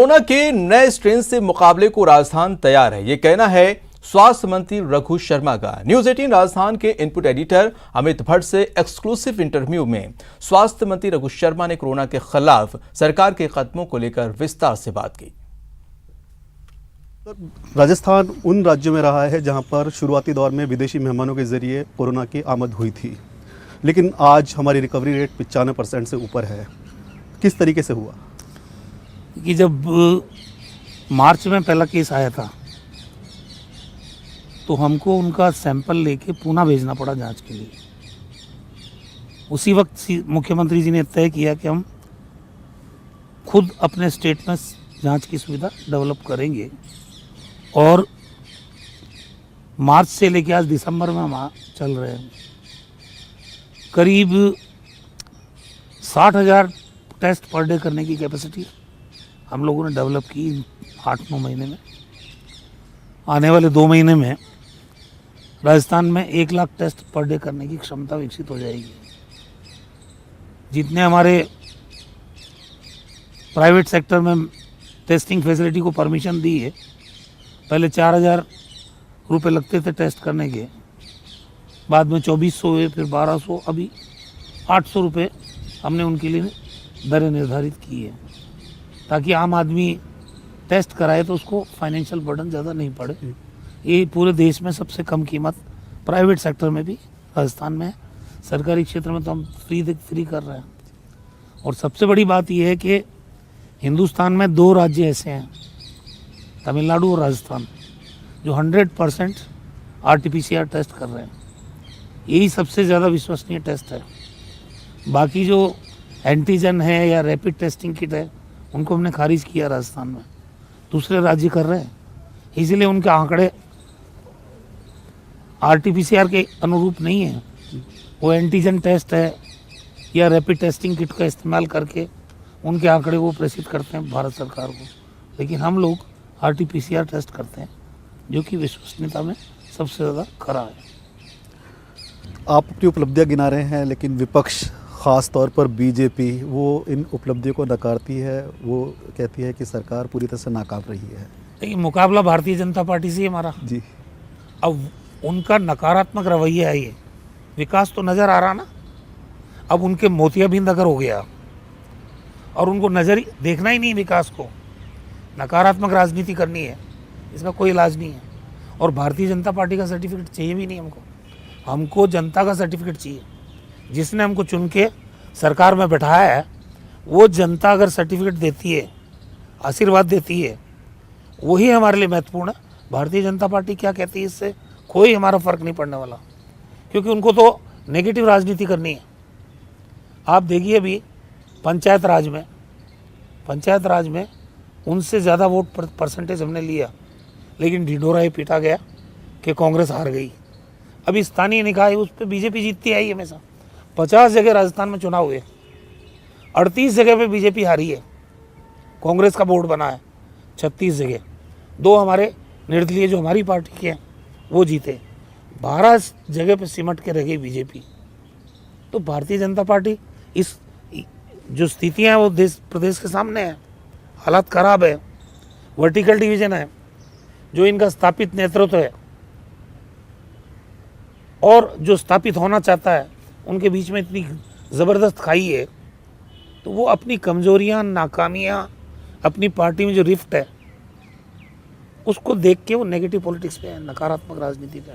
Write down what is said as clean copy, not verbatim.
Corona के नए strain से मुकाबले को राजस्थान तैयार है, ये कहना है स्वास्थ्य मंत्री रघु शर्मा का। न्यूज 18 राजस्थान के इनपुट एडिटर अमित भट्ट से एक्सक्लूसिव इंटरव्यू में स्वास्थ्य मंत्री रघु शर्मा ने कोरोना के खिलाफ सरकार के कदमों को लेकर विस्तार से बात की। राजस्थान उन राज्यों में रहा है जहां पर शुरुआती दौर में विदेशी मेहमानों के जरिए कोरोना की आमद हुई थी, लेकिन आज हमारी रिकवरी रेट 95% से ऊपर है। किस तरीके से हुआ कि जब मार्च में पहला केस आया था तो हमको उनका सैंपल लेके पुणे भेजना पड़ा जांच के लिए। उसी वक्त मुख्यमंत्री जी ने तय किया कि हम खुद अपने स्टेट में जांच की सुविधा डेवलप करेंगे और मार्च से लेके आज दिसंबर में हम चल रहे हैं। करीब 60,000 टेस्ट पर डे करने की कैपेसिटी हम लोगों ने डेवलप की 8-9 महीने में। आने वाले 2 महीने में राजस्थान में 1 लाख टेस्ट पर डे करने की क्षमता विकसित हो जाएगी। जितने हमारे प्राइवेट सेक्टर में टेस्टिंग फैसिलिटी को परमिशन दी है, पहले 4,000 रुपये लगते थे टेस्ट करने के, बाद में 2,400 हुए, फिर 1,200, अभी 800 रुपये हमने उनके लिए दरें निर्धारित की है ताकि आम आदमी टेस्ट कराए तो उसको फाइनेंशियल बर्डन ज़्यादा नहीं पड़े। ये पूरे देश में सबसे कम कीमत प्राइवेट सेक्टर में भी राजस्थान में है। सरकारी क्षेत्र में तो हम फ्री कर रहे हैं। और सबसे बड़ी बात यह है कि हिंदुस्तान में 2 राज्य ऐसे हैं, तमिलनाडु और राजस्थान, जो 100% RT-PCR टेस्ट कर रहे हैं। यही सबसे ज़्यादा विश्वसनीय टेस्ट है। बाकी जो एंटीजन है या रैपिड टेस्टिंग किट है उनको हमने खारिज किया राजस्थान में, दूसरे राज्य कर रहे हैं, इसीलिए उनके आंकड़े RT-PCR के अनुरूप नहीं है। वो एंटीजन टेस्ट है या रैपिड टेस्टिंग किट का इस्तेमाल करके उनके आंकड़े वो प्रेषित करते हैं भारत सरकार को, लेकिन हम लोग RT-PCR टेस्ट करते हैं जो कि विश्वसनीयता में सबसे ज़्यादा खरा है। आप अपनी उपलब्धियां गिना रहे हैं, लेकिन विपक्ष ख़ास तौर पर बीजेपी वो इन उपलब्धियों को नकारती है। वो कहती है कि सरकार पूरी तरह से नाकाम रही है। लेकिन मुकाबला भारतीय जनता पार्टी से हमारा जी, अब उनका नकारात्मक रवैया है। ये विकास तो नज़र आ रहा ना, अब उनके मोतियाबिंद अगर हो गया और उनको नज़र देखना ही नहीं विकास को, नकारात्मक राजनीति करनी है, इसका कोई इलाज नहीं है। और भारतीय जनता पार्टी का सर्टिफिकेट चाहिए भी नहीं हमको जनता का सर्टिफिकेट चाहिए। जिसने हमको चुन के सरकार में बैठाया है वो जनता अगर सर्टिफिकेट देती है, आशीर्वाद देती है, वही हमारे लिए महत्वपूर्ण है। भारतीय जनता पार्टी क्या कहती है इससे कोई हमारा फ़र्क नहीं पड़ने वाला, क्योंकि उनको तो नेगेटिव राजनीति करनी है। आप देखिए अभी पंचायत राज में उनसे ज़्यादा वोट परसेंटेज हमने लिया, लेकिन ढिंढोरा ये पीटा गया कि कांग्रेस हार गई। अभी स्थानीय निकाय उस पर बीजेपी जीतती आई हमेशा। 50 जगह राजस्थान में चुनाव हुए, 38 जगह पे बीजेपी हारी है, कांग्रेस का बोर्ड बना है 36 जगह, 2 हमारे निर्दलीय जो हमारी पार्टी के हैं वो जीते, 12 जगह पे सिमट के रह गई बीजेपी। तो भारतीय जनता पार्टी इस जो स्थितियाँ हैं वो प्रदेश के सामने है, हालात खराब है, वर्टिकल डिवीजन है, जो इनका स्थापित नेतृत्व है और जो स्थापित होना चाहता है उनके बीच में इतनी ज़बरदस्त खाई है। तो वो अपनी कमजोरियां, नाकामियां, अपनी पार्टी में जो रिफ्ट है उसको देख के वो नेगेटिव पॉलिटिक्स पे है, नकारात्मक राजनीति पे है।